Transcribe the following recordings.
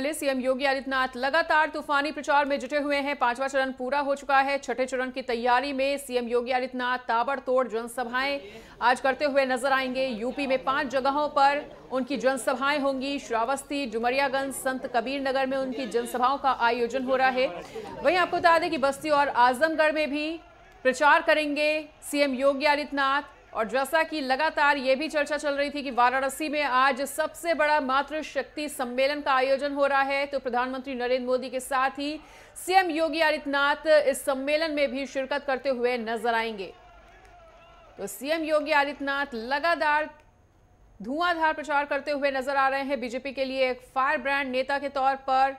CM Yogi Adityanath लगातार तूफानी प्रचार में जुटे हुए हैं। 5वां चरण पूरा हो चुका है। छठे चरण की तैयारी में सीएम योगी आदित्यनाथ ताबड़तोड़ जनसभाएं आज करते हुए नजर आएंगे। यूपी में 5 जगहों पर उनकी जनसभाएं होंगी। श्रावस्ती, डुमरियागंज, संत कबीर नगर में उनकी जनसभाओं का आयोजन हो रहा है। वहीं आपको बता दें कि बस्ती और आजमगढ़ में भी प्रचार करेंगे सीएम योगी आदित्यनाथ। और जैसा कि लगातार ये भी चर्चा चल रही थी कि वाराणसी में आज सबसे बड़ा मातृशक्ति सम्मेलन का आयोजन हो रहा है, तो प्रधानमंत्री नरेंद्र मोदी के साथ ही सीएम योगी आदित्यनाथ इस सम्मेलन में भी शिरकत करते हुए नजर आएंगे। तो सीएम योगी आदित्यनाथ लगातार धुआंधार प्रचार करते हुए नजर आ रहे हैं। बीजेपी के लिए एक फायर ब्रांड नेता के तौर पर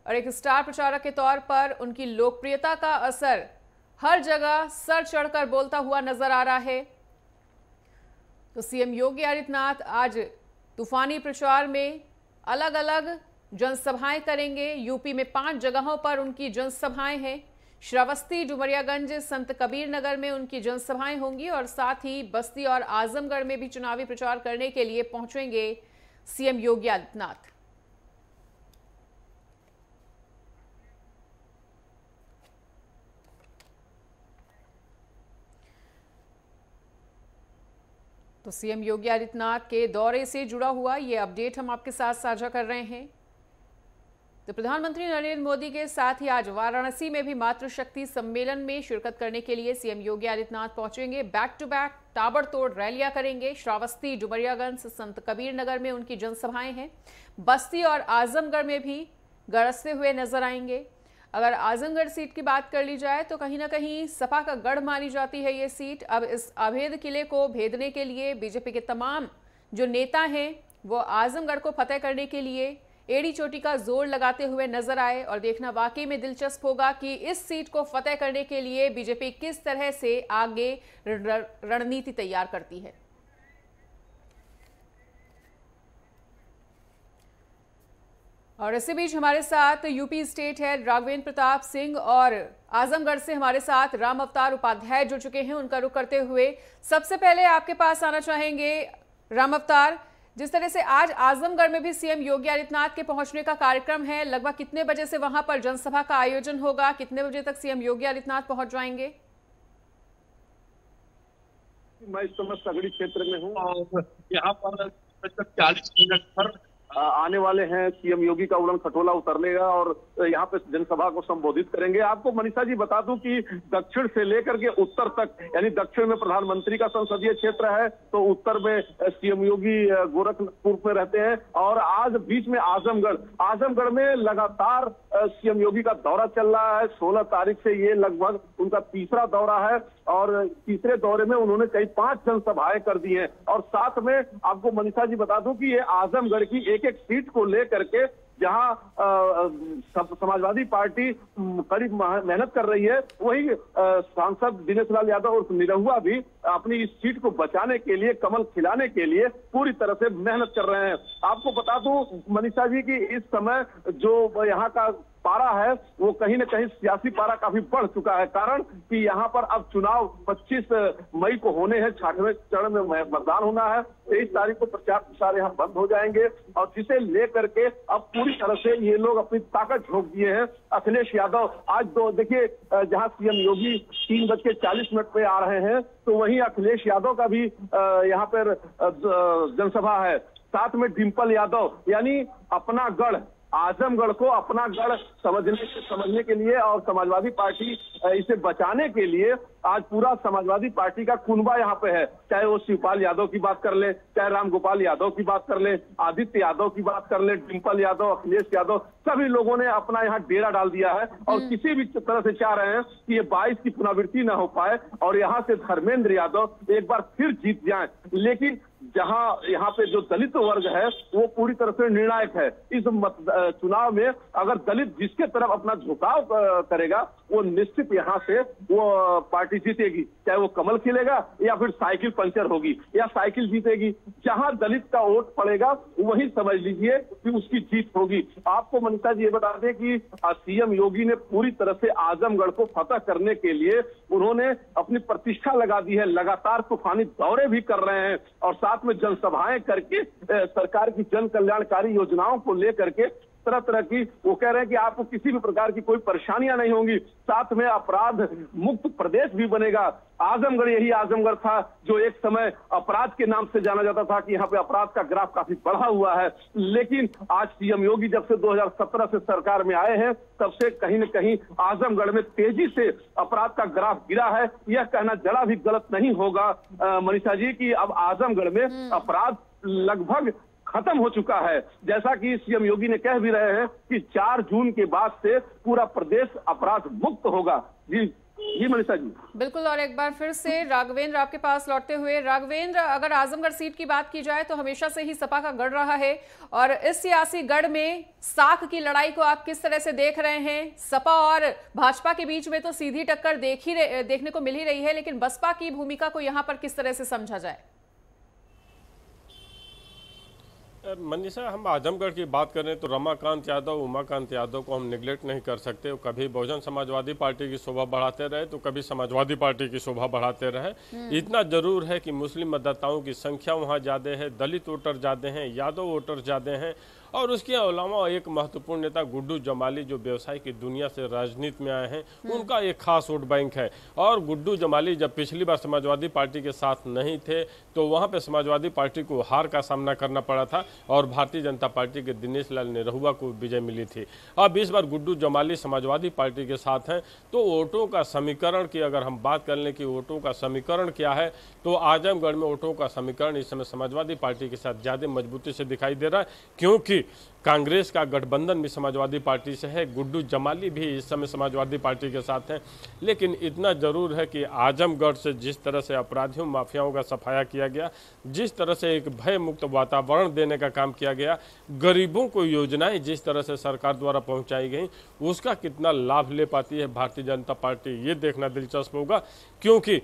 और एक स्टार प्रचारक के तौर पर उनकी लोकप्रियता का असर हर जगह सर चढ़कर बोलता हुआ नजर आ रहा है। तो सीएम योगी आदित्यनाथ आज तूफानी प्रचार में अलग अलग जनसभाएं करेंगे। यूपी में 5 जगहों पर उनकी जनसभाएं हैं। श्रावस्ती, डुमरियागंज, संत कबीर नगर में उनकी जनसभाएं होंगी और साथ ही बस्ती और आजमगढ़ में भी चुनावी प्रचार करने के लिए पहुंचेंगे सीएम योगी आदित्यनाथ। तो सीएम योगी आदित्यनाथ के दौरे से जुड़ा हुआ ये अपडेट हम आपके साथ साझा कर रहे हैं। तो प्रधानमंत्री नरेंद्र मोदी के साथ ही आज वाराणसी में भी मातृशक्ति सम्मेलन में शिरकत करने के लिए सीएम योगी आदित्यनाथ पहुंचेंगे। बैक टू बैक ताबड़तोड़ रैलियां करेंगे। श्रावस्ती, डुमरियागंज, संत कबीर नगर में उनकी जनसभाएं हैं। बस्ती और आजमगढ़ में भी गरजते हुए नजर आएंगे। अगर आजमगढ़ सीट की बात कर ली जाए तो कहीं ना कहीं सपा का गढ़ मानी जाती है ये सीट। अब इस अभेद किले को भेदने के लिए बीजेपी के तमाम जो नेता हैं वो आजमगढ़ को फतेह करने के लिए एड़ी चोटी का जोर लगाते हुए नजर आए। और देखना वाकई में दिलचस्प होगा कि इस सीट को फतेह करने के लिए बीजेपी किस तरह से आगे रणनीति तैयार करती है। और इसी बीच हमारे साथ UP state head Raghavendra Pratap Singh और आजमगढ़ से हमारे साथ राम अवतार उपाध्याय जुड़ चुके हैं। उनका रुख करते हुए सबसे पहले आपके पास आना चाहेंगे राम अवतार। जिस तरह से आज आजमगढ़ में भी सीएम योगी आदित्यनाथ के पहुंचने का कार्यक्रम है, लगभग कितने बजे से वहां पर जनसभा का आयोजन होगा? कितने बजे तक सीएम योगी आदित्यनाथ पहुंच जाएंगे? मैं इस समय सगड़ी क्षेत्र में हूँ और यहाँ पर 40 मिनट पर आने वाले हैं। सीएम योगी का उड़न खटोला उतरनेगा और यहाँ पे जनसभा को संबोधित करेंगे। आपको मनीषा जी बता दूं कि दक्षिण से लेकर के उत्तर तक, यानी दक्षिण में प्रधानमंत्री का संसदीय क्षेत्र है, तो उत्तर में सीएम योगी गोरखपुर में रहते हैं और आज बीच में आजमगढ़ में लगातार सीएम योगी का दौरा चल रहा है। 16 तारीख से ये लगभग उनका तीसरा दौरा है और तीसरे दौरे में उन्होंने कई 5 जनसभाएं कर दी हैं। और साथ में आपको मनीषा जी बता दूं कि ये आजमगढ़ की एक सीट को लेकर के जहां समाजवादी पार्टी कड़ी मेहनत कर रही है, वही सांसद दिनेश लाल यादव और निरहुआ भी अपनी इस सीट को बचाने के लिए, कमल खिलाने के लिए पूरी तरह से मेहनत कर रहे हैं। आपको बता दूं मनीषा जी की इस समय जो यहाँ का पारा है वो कहीं न कहीं सियासी पारा काफी बढ़ चुका है, कारण कि यहाँ पर अब चुनाव 25 मई को होने हैं। 6वें चरण में मतदान होना है। 23 तारीख को प्रचार प्रसार यहाँ बंद हो जाएंगे और जिसे लेकर के अब पूरी तरह से ये लोग अपनी ताकत झोंक दिए हैं। अखिलेश यादव आज देखिए जहाँ सीएम योगी 3:40 पे आ रहे हैं, तो वहीं अखिलेश यादव का भी यहाँ पर जनसभा है। साथ में डिंपल यादव, यानी अपना गढ़, आजमगढ़ को अपना गढ़ समझने के लिए और समाजवादी पार्टी इसे बचाने के लिए आज पूरा समाजवादी पार्टी का कुनबा यहाँ पे है। चाहे वो शिवपाल यादव की बात कर ले, चाहे रामगोपाल यादव की बात कर ले, आदित्य यादव की बात कर ले, डिंपल यादव, अखिलेश यादव, सभी लोगों ने अपना यहाँ डेरा डाल दिया है और किसी भी तरह से चाह रहे हैं कि ये 22 की पुनरावृत्ति न हो पाए और यहाँ से धर्मेंद्र यादव एक बार फिर जीत जाए। लेकिन जहां यहाँ पे जो दलित वर्ग है वो पूरी तरह से निर्णायक है। इस चुनाव में अगर दलित जिसके तरफ अपना झुकाव करेगा वो निश्चित यहाँ से वो पार्टी जीतेगी, चाहे वो कमल खिलेगा या फिर साइकिल पंचर होगी या साइकिल जीतेगी। जहां दलित का वोट पड़ेगा वही समझ लीजिए कि उसकी जीत होगी। आपको मनीषा जी ये बता दें कि सीएम योगी ने पूरी तरह से आजमगढ़ को फतह करने के लिए उन्होंने अपनी प्रतिष्ठा लगा दी है, लगातार तूफानी दौरे भी कर रहे हैं और साथ में जनसभाएं करके सरकार की जन कल्याणकारी योजनाओं को लेकर के तरह तरह की वो कह रहे हैं कि आपको किसी भी प्रकार की कोई परेशानियां नहीं होंगी, साथ में अपराध मुक्त प्रदेश भी बनेगा। आजमगढ़ यही आजमगढ़ था जो एक समय अपराध के नाम से जाना जाता था कि यहाँ पे अपराध का ग्राफ काफी बढ़ा हुआ है, लेकिन आज सीएम योगी जब से 2017 से सरकार में आए हैं तब से कहीं न कहीं आजमगढ़ में तेजी से अपराध का ग्राफ गिरा है। यह कहना जरा भी गलत नहीं होगा मनीषा जी कि अब आजमगढ़ में अपराध लगभग खत्म हो चुका है। जैसा कि सीएम योगी ने कह भी रहे हैं कि 4 जून के बाद से पूरा प्रदेश अपराध मुक्त होगा। जी मनीषा जी बिल्कुल। और एक बार फिर से राघवेंद्र आपके पास लौटते हुए, राघवेंद्र अगर आजमगढ़ सीट की बात की जाए तो हमेशा से ही सपा का गढ़ रहा है और इस सियासी गढ़ में साख की लड़ाई को आप किस तरह से देख रहे हैं? सपा और भाजपा के बीच में तो सीधी टक्कर देखने को मिल ही रही है, लेकिन बसपा की भूमिका को यहाँ पर किस तरह से समझा जाए? मनीषा, हम आजमगढ़ की बात करें तो रमाकांत यादव, उमाकांत यादव को हम निगलेक्ट नहीं कर सकते। कभी बहुजन समाजवादी पार्टी की शोभा बढ़ाते रहे तो कभी समाजवादी पार्टी की शोभा बढ़ाते रहे। इतना जरूर है कि मुस्लिम मतदाताओं की संख्या वहाँ ज़्यादा है, दलित वोटर ज़्यादा हैं, यादव वोटर ज़्यादा हैं और उसके अलावा एक महत्वपूर्ण नेता गुड्डू जमाली जो व्यवसाय की दुनिया से राजनीति में आए हैं, उनका एक खास वोट बैंक है। और गुड्डू जमाली जब पिछली बार समाजवादी पार्टी के साथ नहीं थे तो वहां पे समाजवादी पार्टी को हार का सामना करना पड़ा था और भारतीय जनता पार्टी के दिनेश लाल निरहुआ को विजय मिली थी। अब इस बार गुड्डू जमाली समाजवादी पार्टी के साथ हैं तो वोटों का समीकरण की अगर हम बात कर लें कि वोटों का समीकरण क्या है तो आजमगढ़ में वोटों का समीकरण इस समय समाजवादी पार्टी के साथ ज्यादा मजबूती से दिखाई दे रहा है, क्योंकि कांग्रेस का गठबंधन भी समाजवादी पार्टी से है, गुड्डू जमाली भी इस समय समाजवादी पार्टी के साथ हैं। लेकिन इतना जरूर है कि आजमगढ़ से जिस तरह से अपराधियों माफियाओं का सफाया किया गया, जिस तरह से एक भय मुक्त वातावरण देने का काम किया गया, गरीबों को योजनाएं जिस तरह से सरकार द्वारा पहुंचाई गई, उसका कितना लाभ ले पाती है भारतीय जनता पार्टी, ये देखना दिलचस्प होगा। क्योंकि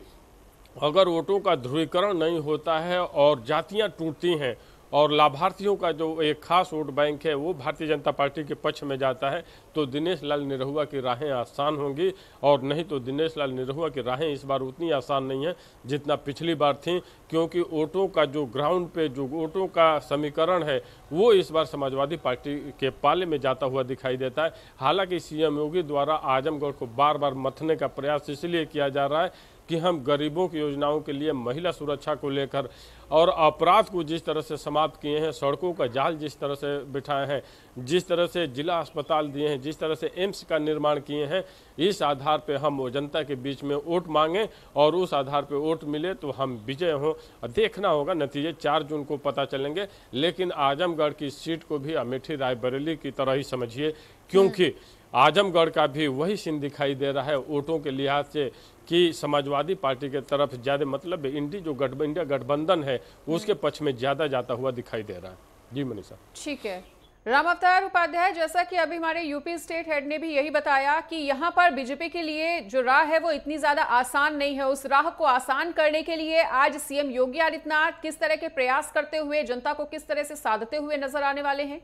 अगर वोटों का ध्रुवीकरण नहीं होता है और जातियां टूटती हैं और लाभार्थियों का जो एक खास वोट बैंक है वो भारतीय जनता पार्टी के पक्ष में जाता है तो दिनेश लाल निरहुआ की राहें आसान होंगी, और नहीं तो दिनेश लाल निरहुआ की राहें इस बार उतनी आसान नहीं है जितना पिछली बार थी, क्योंकि वोटों का जो ग्राउंड पे जो वोटों का समीकरण है वो इस बार समाजवादी पार्टी के पाले में जाता हुआ दिखाई देता है। हालांकि सीएम योगी द्वारा आजमगढ़ को बार बार मथने का प्रयास इसलिए किया जा रहा है कि हम गरीबों की योजनाओं के लिए, महिला सुरक्षा को लेकर और अपराध को जिस तरह से समाप्त किए हैं, सड़कों का जाल जिस तरह से बिठाए हैं, जिस तरह से जिला अस्पताल दिए हैं, जिस तरह से एम्स का निर्माण किए हैं, इस आधार पे हम वो जनता के बीच में वोट मांगें और उस आधार पे वोट मिले तो हम विजय हों। देखना होगा, नतीजे 4 जून को पता चलेंगे। लेकिन आजमगढ़ की सीट को भी अमेठी रायबरेली की तरह ही समझिए, क्योंकि आजमगढ़ का भी वही सीन दिखाई दे रहा है वोटों के लिहाज से कि समाजवादी पार्टी के तरफ ज्यादा, मतलब इंडिया गठबंधन है उसके पक्ष में ज्यादा जाता हुआ दिखाई दे रहा है। जी मनीषा। ठीक है। राम अवतार उपाध्याय, जैसा कि अभी हमारे यूपी स्टेट हेड ने भी यही बताया कि यहाँ पर बीजेपी के लिए जो राह है वो इतनी ज्यादा आसान नहीं है, उस राह को आसान करने के लिए आज सीएम योगी आदित्यनाथ किस तरह के प्रयास करते हुए, जनता को किस तरह से साधते हुए नजर आने वाले हैं?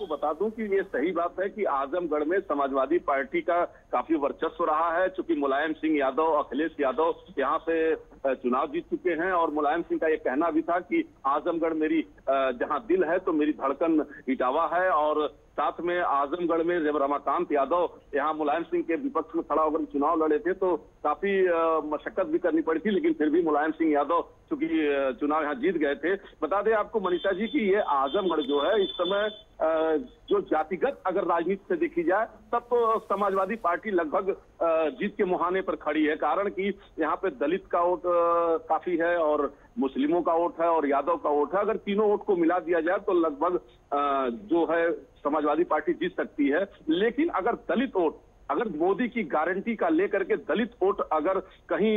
आपको बता दूं कि ये सही बात है कि आजमगढ़ में समाजवादी पार्टी का काफी वर्चस्व रहा है, चूंकि मुलायम सिंह यादव, अखिलेश यादव यहाँ से चुनाव जीत चुके हैं और मुलायम सिंह का ये कहना भी था कि आजमगढ़ मेरी जहाँ दिल है तो मेरी धड़कन इटावा है। और साथ में आजमगढ़ में जब रमाकांत यादव यहाँ मुलायम सिंह के विपक्ष में खड़ा होकर चुनाव लड़े थे तो काफी मशक्कत भी करनी पड़ी थी, लेकिन फिर भी मुलायम सिंह यादव चूंकि चुनाव यहाँ जीत गए थे। बता दें आपको मनीषा जी कि ये आजमगढ़ जो है इस समय जो जातिगत अगर राजनीति से देखी जाए तब तो समाजवादी पार्टी लगभग जीत के मुहाने पर खड़ी है, कारण कि यहाँ पे दलित का वोट काफी है और मुस्लिमों का वोट है और यादव का वोट है। अगर तीनों वोट को मिला दिया जाए तो लगभग जो है समाजवादी पार्टी जीत सकती है। लेकिन अगर दलित वोट अगर मोदी की गारंटी का लेकर के दलित वोट अगर कहीं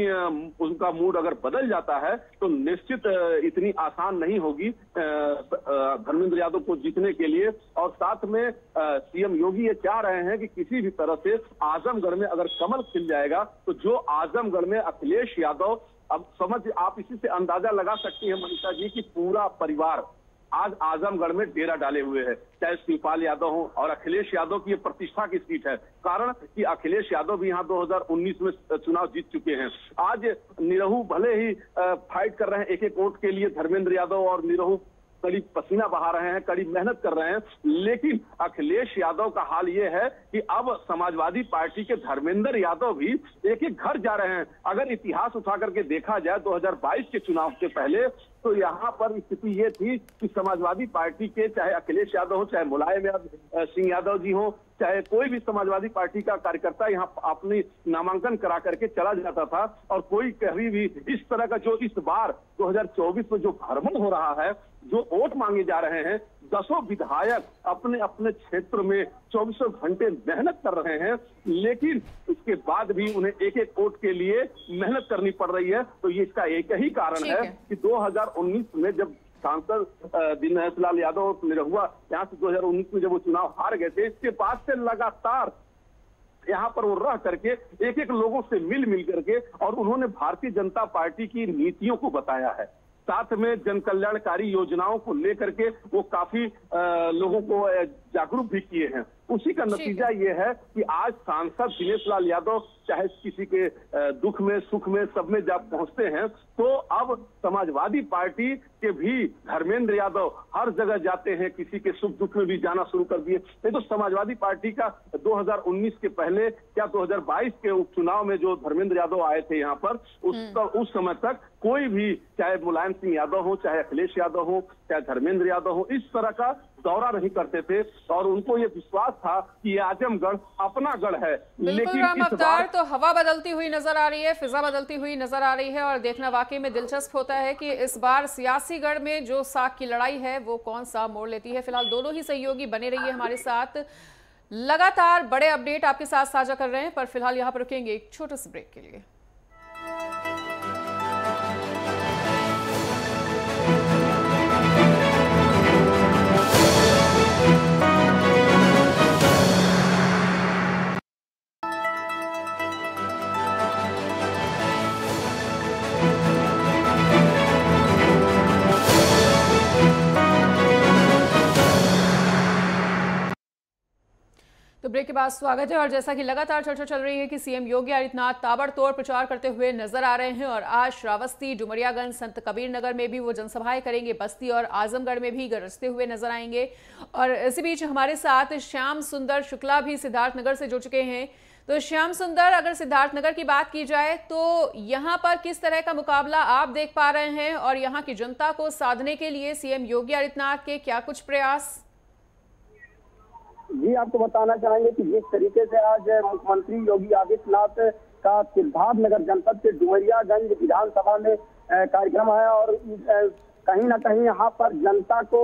उनका मूड अगर बदल जाता है तो निश्चित इतनी आसान नहीं होगी धर्मेंद्र यादव को जीतने के लिए। और साथ में सीएम योगी ये चाह रहे हैं कि किसी भी तरह से आजमगढ़ में अगर कमल खिल जाएगा तो जो आजमगढ़ में अखिलेश यादव, अब समझ आप इसी से अंदाजा लगा सकती हैं मनीषा जी की पूरा परिवार आज आजमगढ़ में डेरा डाले हुए हैं, चाहे शिवपाल यादव हो और अखिलेश यादव की ये प्रतिष्ठा की सीट है। कारण कि अखिलेश यादव भी यहाँ 2019 में चुनाव जीत चुके हैं। आज निरहू भले ही फाइट कर रहे हैं एक एक वोट के लिए, धर्मेंद्र यादव और निरहू कड़ी पसीना बहा रहे हैं, कड़ी मेहनत कर रहे हैं, लेकिन अखिलेश यादव का हाल ये है कि अब समाजवादी पार्टी के धर्मेंद्र यादव भी एक एक घर जा रहे हैं। अगर इतिहास उठा करके देखा जाए 2022 के चुनाव से पहले तो यहाँ पर स्थिति ये थी कि समाजवादी पार्टी के चाहे अखिलेश यादव हो, चाहे मुलायम सिंह यादव जी हो, चाहे कोई भी समाजवादी पार्टी का कार्यकर्ता यहाँ अपनी नामांकन करा करके चला जाता था और कोई कभी भी इस तरह का जो इस बार 2024 में जो भ्रमण हो रहा है, जो वोट मांगे जा रहे हैं, 10 विधायक अपने अपने क्षेत्र में 24 घंटे मेहनत कर रहे हैं, लेकिन उसके बाद भी उन्हें एक एक वोट के लिए मेहनत करनी पड़ रही है। तो ये इसका एक ही कारण है कि 2019 में जब सांसद दिनेश लाल यादव निरहुआ यहाँ से 2019 में जब वो चुनाव हार गए थे, इसके बाद से लगातार यहाँ पर वो रह करके एक एक लोगों से मिल करके और उन्होंने भारतीय जनता पार्टी की नीतियों को बताया है। साथ में जन कल्याणकारी योजनाओं को लेकर के वो काफी लोगों को जागरूक भी किए हैं। उसी का नतीजा ये है कि आज सांसद दिनेश लाल यादव चाहे किसी के दुख में सुख में सब में जब पहुंचते हैं तो अब समाजवादी पार्टी के भी धर्मेंद्र यादव हर जगह जाते हैं, किसी के सुख दुख में भी जाना शुरू कर दिए। नहीं तो समाजवादी पार्टी का 2019 के पहले या 2022 के उपचुनाव में जो धर्मेंद्र यादव आए थे यहाँ पर उस समय तक कोई भी, चाहे मुलायम सिंह यादव हो, चाहे अखिलेश यादव हो, चाहे धर्मेंद्र यादव हो, इस तरह का दौरा नहीं करते थे और उनको ये विश्वास था कि ये आजमगढ़ अपना गढ़ है। लेकिन इस बार तो हवा बदलती हुई नजर आ रही है, फिजा बदलती हुई नजर आ रही है और देखना वाकई में दिलचस्प होता है कि इस बार सियासी गढ़ में जो साख की लड़ाई है वो कौन सा मोड़ लेती है। फिलहाल दोनों ही सहयोगी बने रहिए हमारे साथ, लगातार बड़े अपडेट आपके साथ साझा कर रहे हैं, पर फिलहाल यहाँ पर रुकेंगे एक छोटे से ब्रेक के लिए। तो ब्रेक के बाद स्वागत है और जैसा कि लगातार चर्चा चल रही है कि सीएम योगी आदित्यनाथ ताबड़तोड़ प्रचार करते हुए नजर आ रहे हैं और आज श्रावस्ती, डुमरियागंज, संत कबीर नगर में भी वो जनसभाएं करेंगे, बस्ती और आजमगढ़ में भी गरजते हुए नजर आएंगे। और इसी बीच हमारे साथ श्याम सुंदर शुक्ला भी सिद्धार्थनगर से जुड़ चुके हैं। तो श्याम सुंदर, अगर सिद्धार्थनगर की बात की जाए तो यहाँ पर किस तरह का मुकाबला आप देख पा रहे हैं और यहाँ की जनता को साधने के लिए सीएम योगी आदित्यनाथ के क्या कुछ प्रयास? जी, आपको बताना चाहेंगे कि जिस तरीके से आज मुख्यमंत्री योगी आदित्यनाथ का सिद्धार्थनगर जनपद के डुमरियागंज विधानसभा में कार्यक्रम है और कहीं ना कहीं यहाँ पर जनता को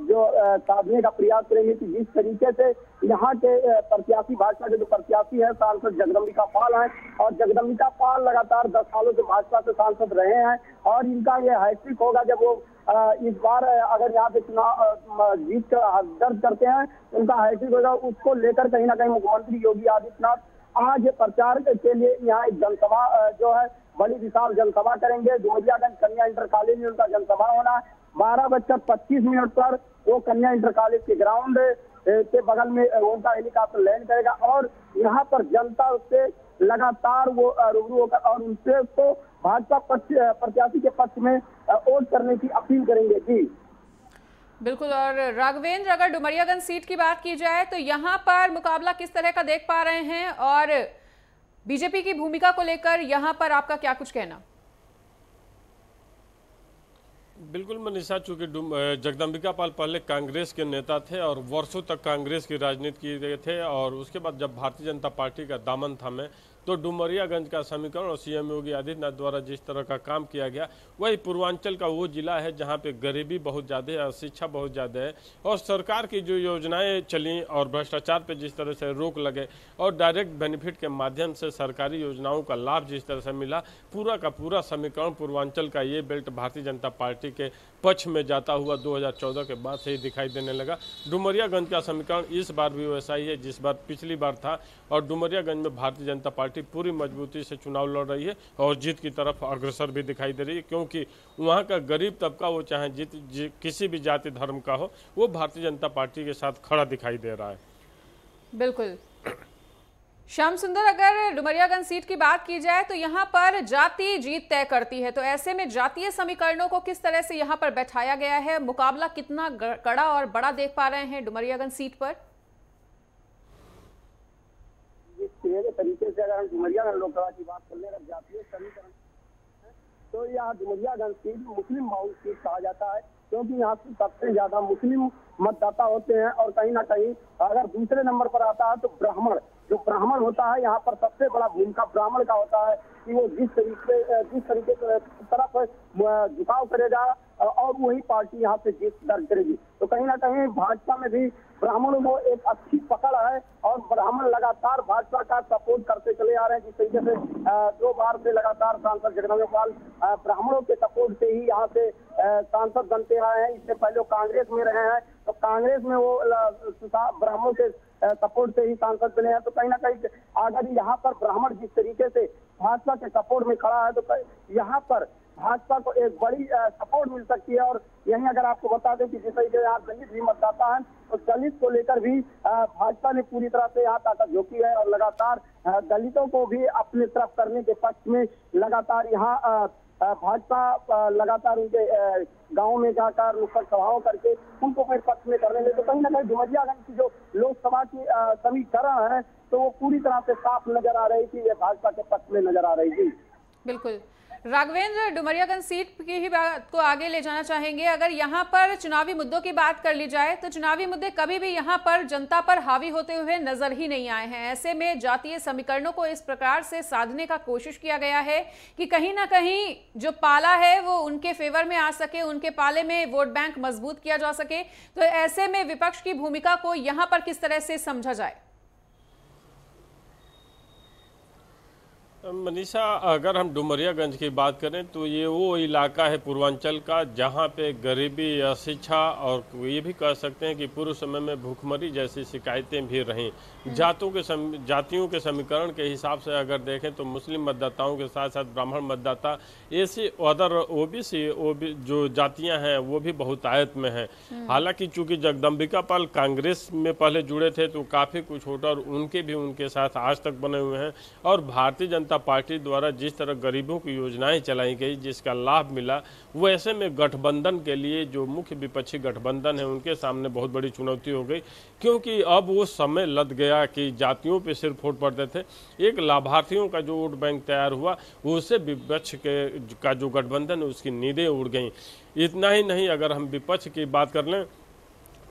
जो साधने का प्रयास करेंगे कि जिस तरीके से यहाँ के प्रत्याशी, भाजपा के जो प्रत्याशी है सांसद जगदम्बिका पाल हैं और जगदम्बिका पाल लगातार 10 सालों से भाजपा से सांसद रहे हैं और इनका ये हैट्रिक होगा जब वो इस बार अगर यहाँ पे चुनाव जीत कर दर्ज करते हैं, उनका हैट्रिक होगा। उसको लेकर कहीं ना कहीं मुख्यमंत्री योगी आदित्यनाथ आज प्रचार के लिए यहाँ एक जनसभा जो है बड़ी विशाल जनसभा करेंगे। डुमरियागंज कन्या इंटर कॉलेज में उनका जनसभा होना है। 12:25 पर वो कन्या इंटर कॉलेज के ग्राउंड के बगल में उनका हेलीकॉप्टर लैंड करेगा और यहाँ पर जनता उससे लगातार वो रूबरू होकर और उनसे तो भाजपा प्रत्याशी के पक्ष में वोट करने की अपील करेंगे। जी बिल्कुल। और राघवेंद्र, अगर डुमरियागंज सीट की बात की जाए तो यहाँ पर मुकाबला किस तरह का देख पा रहे हैं और बीजेपी की भूमिका को लेकर यहाँ पर आपका क्या कुछ कहना? बिल्कुल मनीषा, चूंकि जगदम्बिका पाल पहले कांग्रेस के नेता थे और वर्षों तक कांग्रेस की राजनीति किए गए थे और उसके बाद जब भारतीय जनता पार्टी का दामन थामे तो डुमरियागंज का समीकरण और सीएम योगी आदित्यनाथ द्वारा जिस तरह का काम किया गया, वही पूर्वांचल का वो जिला है जहाँ पे गरीबी बहुत ज़्यादा है, शिक्षा बहुत ज़्यादा है, और सरकार की जो योजनाएं चली और भ्रष्टाचार पे जिस तरह से रोक लगे और डायरेक्ट बेनिफिट के माध्यम से सरकारी योजनाओं का लाभ जिस तरह से मिला, पूरा का पूरा समीकरण पूर्वांचल का ये बेल्ट भारतीय जनता पार्टी के पक्ष में जाता हुआ 2014 के बाद से ही दिखाई देने लगा। डुमरियागंज का समीकरण इस बार भी वैसा ही है जिस बार पिछली बार था, और डुमरियागंज में भारतीय जनता पार्टी पूरी मजबूती से चुनाव लड़ रही है और जीत की तरफ अग्रसर भी दिखाई दे रही है, क्योंकि वहाँ का गरीब तबका, वो चाहे किसी भी जाति धर्म का हो, वो भारतीय जनता पार्टी के साथ खड़ा दिखाई दे रहा है। बिल्कुल श्याम सुंदर, अगर डुमरियागंज सीट की बात की जाए तो यहाँ पर जाति जीत तय करती है, तो ऐसे में जातीय समीकरणों को किस तरह से यहाँ पर बैठाया गया है, मुकाबला कितना कड़ा और बड़ा देख पा रहे हैं डुमरियागंज सीट पर? जिस तरीके से अगर हम डुमरियागंज लोकसभा की बात कर ले, अगर जातीय समीकरण तो यहाँ डुमरियागंज सीट मुस्लिम माहौल सीट कहा जाता है, क्योंकि यहाँ से सबसे ज्यादा मुस्लिम मतदाता होते हैं। और कहीं ना कहीं अगर दूसरे नंबर पर आता है तो ब्राह्मण, जो ब्राह्मण होता है यहाँ पर सबसे बड़ा भूमिका ब्राह्मण का होता है कि वो जिस तरीके तरफ झुकाव करेगा और वही पार्टी यहाँ पे जीत दर्ज करेगी। तो कहीं ना कहीं भाजपा में भी ब्राह्मणों को एक अच्छी पकड़ है और ब्राह्मण लगातार भाजपा का सपोर्ट करते चले आ रहे हैं। जिस तरीके से 2 बार से लगातार सांसद जगदम्बिका पाल ब्राह्मणों के सपोर्ट से ही यहाँ से सांसद बनते आए हैं। इससे पहले कांग्रेस में रहे हैं, तो कांग्रेस में वो ब्राह्मणों के सपोर्ट से ही सांसद बने हैं। तो कहीं ना कहीं अगर यहाँ पर ब्राह्मण जिस तरीके से भाजपा के सपोर्ट में खड़ा है, तो यहाँ पर भाजपा को एक बड़ी सपोर्ट मिल सकती है। और यही अगर आपको बता दें कि जिस तरीके से यहाँ दलित भी मतदाता है, तो दलित को लेकर भी भाजपा ने पूरी तरह से यहाँ ताकत झोंकी है और लगातार दलितों को भी अपने तरफ करने के पक्ष में लगातार यहाँ भाजपा लगातार उनके गांव में जाकर नुक्कड़ सभाओं करके उनको फिर पक्ष में करने लगे। तो कहीं ना कहीं डुमरियागंज की जो लोकसभा की समीकरण है, तो वो पूरी तरह से साफ नजर आ रही थी, ये भाजपा के पक्ष में नजर आ रही थी। बिल्कुल राघवेंद्र, डुमरियागंज सीट की ही बात को आगे ले जाना चाहेंगे। अगर यहाँ पर चुनावी मुद्दों की बात कर ली जाए तो चुनावी मुद्दे कभी भी यहाँ पर जनता पर हावी होते हुए नजर ही नहीं आए हैं। ऐसे में जातीय समीकरणों को इस प्रकार से साधने का कोशिश किया गया है कि कहीं ना कहीं जो पाला है वो उनके फेवर में आ सके, उनके पाले में वोट बैंक मजबूत किया जा सके। तो ऐसे में विपक्ष की भूमिका को यहाँ पर किस तरह से समझा जाए? मनीषा, अगर हम डुमरियागंज की बात करें तो ये वो इलाका है पूर्वांचल का जहाँ पे गरीबी, अशिक्षा और ये भी कह सकते हैं कि पूर्व समय में भूखमरी जैसी शिकायतें भी रहीं। जातियों के समीकरण के हिसाब से अगर देखें तो मुस्लिम मतदाताओं के साथ साथ ब्राह्मण मतदाता, ऐसी अदर ओबीसी जो जातियां हैं वो भी बहुतायत में हैं। हालांकि चूंकि जगदम्बिका पाल कांग्रेस में पहले जुड़े थे तो काफ़ी कुछ होता, और उनके भी उनके साथ आज तक बने हुए हैं। और भारतीय जनता पार्टी द्वारा जिस तरह गरीबों की योजनाएं चलाई गई, जिसका लाभ मिला, वो ऐसे में गठबंधन के लिए जो मुख्य विपक्षी गठबंधन है उनके सामने बहुत बड़ी चुनौती हो गई, क्योंकि अब वो समय लद गया कि जातियों पे सिर्फ वोट पड़ते थे। एक लाभार्थियों का जो वोट बैंक तैयार हुआ उससे विपक्ष का जो गठबंधन है उसकी नींदें उड़ गई। इतना ही नहीं, अगर हम विपक्ष की बात कर लें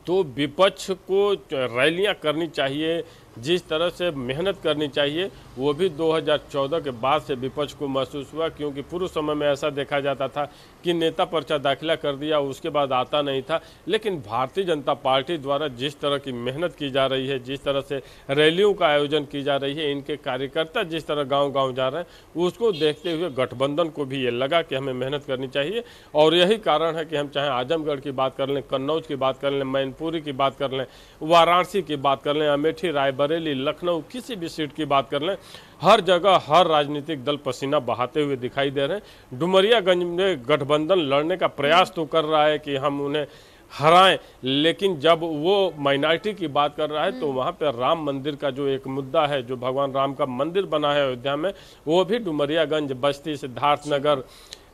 तो विपक्ष को रैलियां करनी चाहिए, जिस तरह से मेहनत करनी चाहिए, वो भी 2014 के बाद से विपक्ष को महसूस हुआ। क्योंकि पूर्व समय में ऐसा देखा जाता था कि नेता पर्चा दाखिला कर दिया उसके बाद आता नहीं था, लेकिन भारतीय जनता पार्टी द्वारा जिस तरह की मेहनत की जा रही है, जिस तरह से रैलियों का आयोजन की जा रही है, इनके कार्यकर्ता जिस तरह गाँव-गाँव जा रहे हैं, उसको देखते हुए गठबंधन को भी ये लगा कि हमें मेहनत करनी चाहिए। और यही कारण है कि हम चाहे आजमगढ़ की बात कर लें, कन्नौज की बात कर लें, मैनपुरी की बात कर लें, वाराणसी की बात कर लें, अमेठी, रायबरेली, लखनऊ, किसी भी सीट की बात कर लें, हर जगह हर राजनीतिक दल पसीना बहाते हुए दिखाई दे रहे हैं। डुमरियागंज में गठबंधन लड़ने का प्रयास तो कर रहा है कि हम उन्हें हराएं, लेकिन जब वो माइनॉरिटी की बात कर रहा है तो वहाँ पे राम मंदिर का जो एक मुद्दा है, जो भगवान राम का मंदिर बना है अयोध्या में, वो भी डुमरियागंज, बस्ती, सिद्धार्थनगर,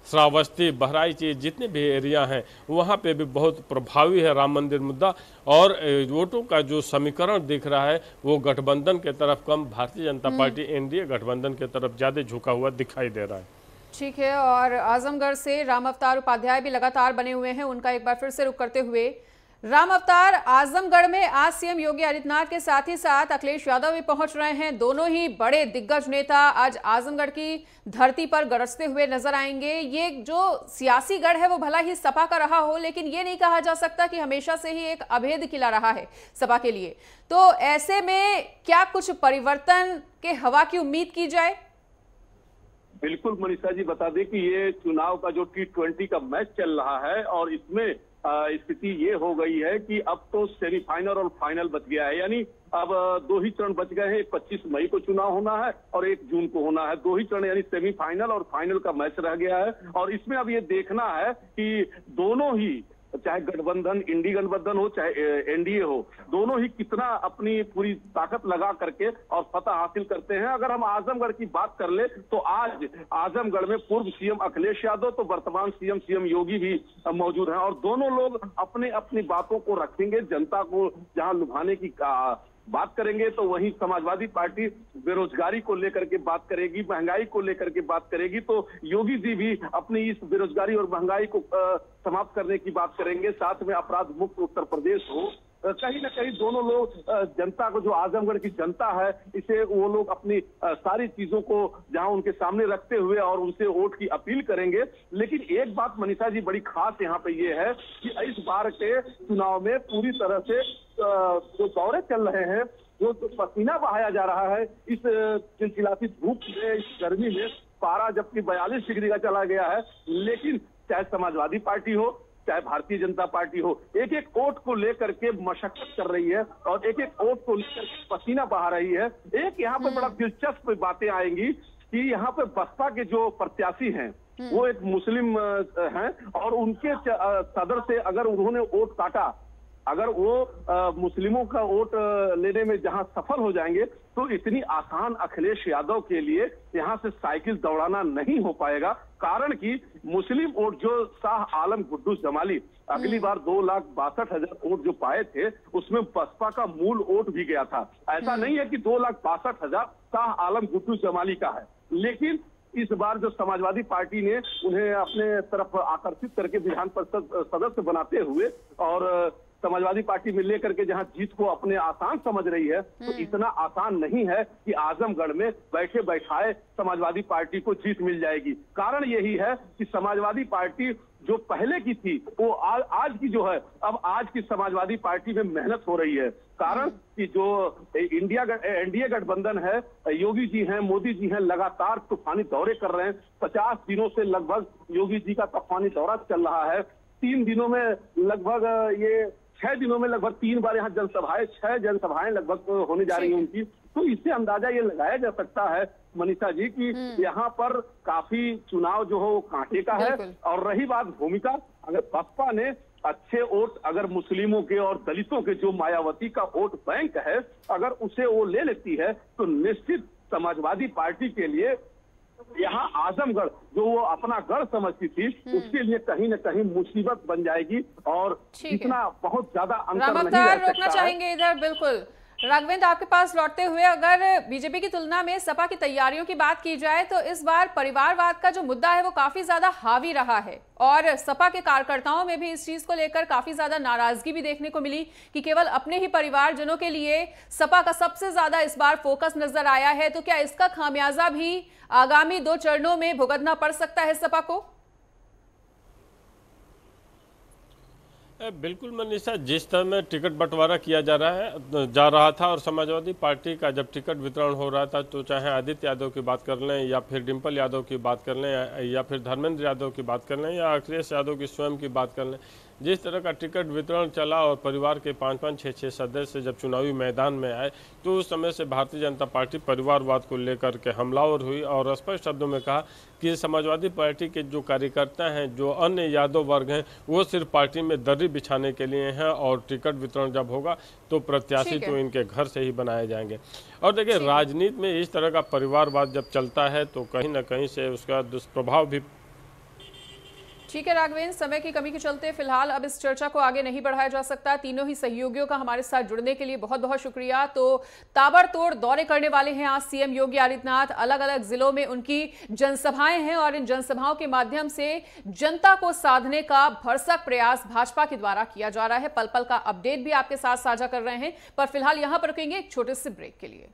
श्रावस्ती, बहराइच, जितने भी एरिया हैं वहाँ पे भी बहुत प्रभावी है राम मंदिर मुद्दा। और वोटों का जो समीकरण दिख रहा है वो गठबंधन के तरफ कम, भारतीय जनता पार्टी एनडीए गठबंधन के तरफ ज़्यादा झुका हुआ दिखाई दे रहा है। ठीक है, और आजमगढ़ से राम अवतार उपाध्याय भी लगातार बने हुए हैं, उनका एक बार फिर से रुख करते हुए राम अवतार आजमगढ़ में आज सीएम योगी आदित्यनाथ के साथ ही साथ अखिलेश यादव भी पहुंच रहे हैं। दोनों ही बड़े दिग्गज नेता आज आजमगढ़ की धरती पर गरजते हुए नजर आएंगे। ये जो सियासी गढ़ है वो भला ही सपा का रहा हो, लेकिन ये नहीं कहा जा सकता कि हमेशा से ही एक अभेद किला रहा है सपा के लिए। तो ऐसे में क्या कुछ परिवर्तन के हवा की उम्मीद की जाए? बिल्कुल मनीषा जी, बता दें कि ये चुनाव का जो T20 का मैच चल रहा है और इसमें स्थिति ये हो गई है कि अब तो सेमीफाइनल और फाइनल बच गया है। यानी अब 2 ही चरण बच गए हैं। 25 मई को चुनाव होना है और 1 जून को होना है। 2 ही चरण यानी सेमीफाइनल और फाइनल का मैच रह गया है। और इसमें अब ये देखना है कि दोनों ही, चाहे गठबंधन इंडी गठबंधन हो चाहे एनडीए हो, दोनों ही कितना अपनी पूरी ताकत लगा करके और फतह हासिल करते हैं। अगर हम आजमगढ़ की बात कर ले तो आज आजमगढ़ में पूर्व सीएम अखिलेश यादव तो वर्तमान सीएम योगी भी मौजूद हैं और दोनों लोग अपने अपनी बातों को रखेंगे। जनता को जहां लुभाने की बात करेंगे तो वहीं समाजवादी पार्टी बेरोजगारी को लेकर के बात करेगी, महंगाई को लेकर के बात करेगी। तो योगी जी भी अपनी इस बेरोजगारी और महंगाई को समाप्त करने की बात करेंगे। साथ में अपराध मुक्त उत्तर प्रदेश हो, कहीं ना कहीं दोनों लोग जनता को, जो आजमगढ़ की जनता है, इसे वो लोग अपनी सारी चीजों को जहां उनके सामने रखते हुए और उनसे वोट की अपील करेंगे। लेकिन एक बात मनीषा जी बड़ी खास यहाँ पे ये है कि इस बार के चुनाव में पूरी तरह से जो दौरे चल रहे हैं, जो पसीना बहाया जा रहा है इस चिलचिलाती धूप में, इस गर्मी में, पारा जबकि 42 डिग्री का चला गया है, लेकिन चाहे समाजवादी पार्टी हो चाहे भारतीय जनता पार्टी हो, एक एक वोट को लेकर के मशक्कत कर रही है और एक एक वोट को लेकर पसीना बहा रही है। एक यहाँ पे बड़ा दिलचस्प बातें आएंगी कि यहाँ पे बसपा के जो प्रत्याशी हैं वो एक मुस्लिम हैं और उनके सदर से अगर उन्होंने वोट काटा, अगर वो मुस्लिमों का वोट लेने में जहां सफल हो जाएंगे तो इतनी आसान अखिलेश यादव के लिए यहां से साइकिल दौड़ाना नहीं हो पाएगा। कारण कि मुस्लिम वोट जो शाह आलम गुड्डू जमाली अगली बार 2,62,000 वोट जो पाए थे, उसमें बसपा का मूल वोट भी गया था। ऐसा नहीं है कि 2,62,000 शाह आलम गुड्डू जमाली का है, लेकिन इस बार जो समाजवादी पार्टी ने उन्हें अपने तरफ आकर्षित करके विधान परिषद सदस्य बनाते हुए और समाजवादी पार्टी में लेकर के जहां जीत को अपने आसान समझ रही है, तो इतना आसान नहीं है कि आजमगढ़ में बैठे बैठाए समाजवादी पार्टी को जीत मिल जाएगी। कारण यही है कि समाजवादी पार्टी जो पहले की थी वो आज की जो है, अब आज की समाजवादी पार्टी में मेहनत हो रही है। कारण कि जो एनडीए गठबंधन है, योगी जी हैं, मोदी जी हैं, लगातार तूफानी दौरे कर रहे हैं। 50 दिनों से लगभग योगी जी का तूफानी दौरा चल रहा है। 3 दिनों में लगभग 6 दिनों में लगभग 3 बार यहाँ जनसभाएं, 6 जनसभाएं लगभग होने जा रही हैं उनकी। तो इससे अंदाजा ये लगाया जा सकता है मनीषा जी कि यहाँ पर काफी चुनाव जो हो कांटे का है। और रही बात भूमिका, अगर बसपा ने अच्छे वोट अगर मुस्लिमों के और दलितों के, जो मायावती का वोट बैंक है, अगर उसे वो ले लेती है तो निश्चित समाजवादी पार्टी के लिए यहाँ आजमगढ़ जो वो अपना गढ़ समझती थी, उसके लिए कहीं न कहीं मुसीबत बन जाएगी और इतना बहुत ज्यादा अंतर नहीं रह सकता। रोकना चाहेंगे इधर, बिल्कुल राघवेंद्र आपके पास लौटते हुए, अगर बीजेपी की तुलना में सपा की तैयारियों की बात की जाए तो इस बार परिवारवाद का जो मुद्दा है वो काफी ज्यादा हावी रहा है और सपा के कार्यकर्ताओं में भी इस चीज को लेकर काफी ज्यादा नाराजगी भी देखने को मिली कि केवल अपने ही परिवारजनों के लिए सपा का सबसे ज्यादा इस बार फोकस नजर आया है। तो क्या इसका खामियाजा भी आगामी 2 चरणों में भुगतना पड़ सकता है सपा को? बिल्कुल मनीषा, जिस तरह में टिकट बंटवारा किया जा रहा था और समाजवादी पार्टी का जब टिकट वितरण हो रहा था, तो चाहे आदित्य यादव की बात कर लें या फिर डिंपल यादव की बात कर लें या फिर धर्मेंद्र यादव की बात कर लें या अखिलेश यादव की स्वयं की बात कर लें, जिस तरह का टिकट वितरण चला और परिवार के 5-5, 6-6 सदस्य जब चुनावी मैदान में आए, तो उस समय से भारतीय जनता पार्टी परिवारवाद को लेकर के हमलावर हुई और स्पष्ट शब्दों में कहा कि समाजवादी पार्टी के जो कार्यकर्ता हैं, जो अन्य यादव वर्ग हैं, वो सिर्फ पार्टी में दर्री बिछाने के लिए हैं और टिकट वितरण जब होगा तो प्रत्याशी तो इनके घर से ही बनाए जाएंगे। और देखिए, राजनीति में इस तरह का परिवारवाद जब चलता है तो कहीं ना कहीं से उसका दुष्प्रभाव भी ठीक है राघवेंद्र, समय की कमी के चलते फिलहाल अब इस चर्चा को आगे नहीं बढ़ाया जा सकता। तीनों ही सहयोगियों का हमारे साथ जुड़ने के लिए बहुत बहुत शुक्रिया। तो ताबड़तोड़ दौरे करने वाले हैं आज सीएम योगी आदित्यनाथ। अलग अलग जिलों में उनकी जनसभाएं हैं और इन जनसभाओं के माध्यम से जनता को साधने का भरसक प्रयास भाजपा के द्वारा किया जा रहा है। पल पल का अपडेट भी आपके साथ साझा कर रहे हैं, पर फिलहाल यहां पर रुकेंगे एक छोटे से ब्रेक के लिए।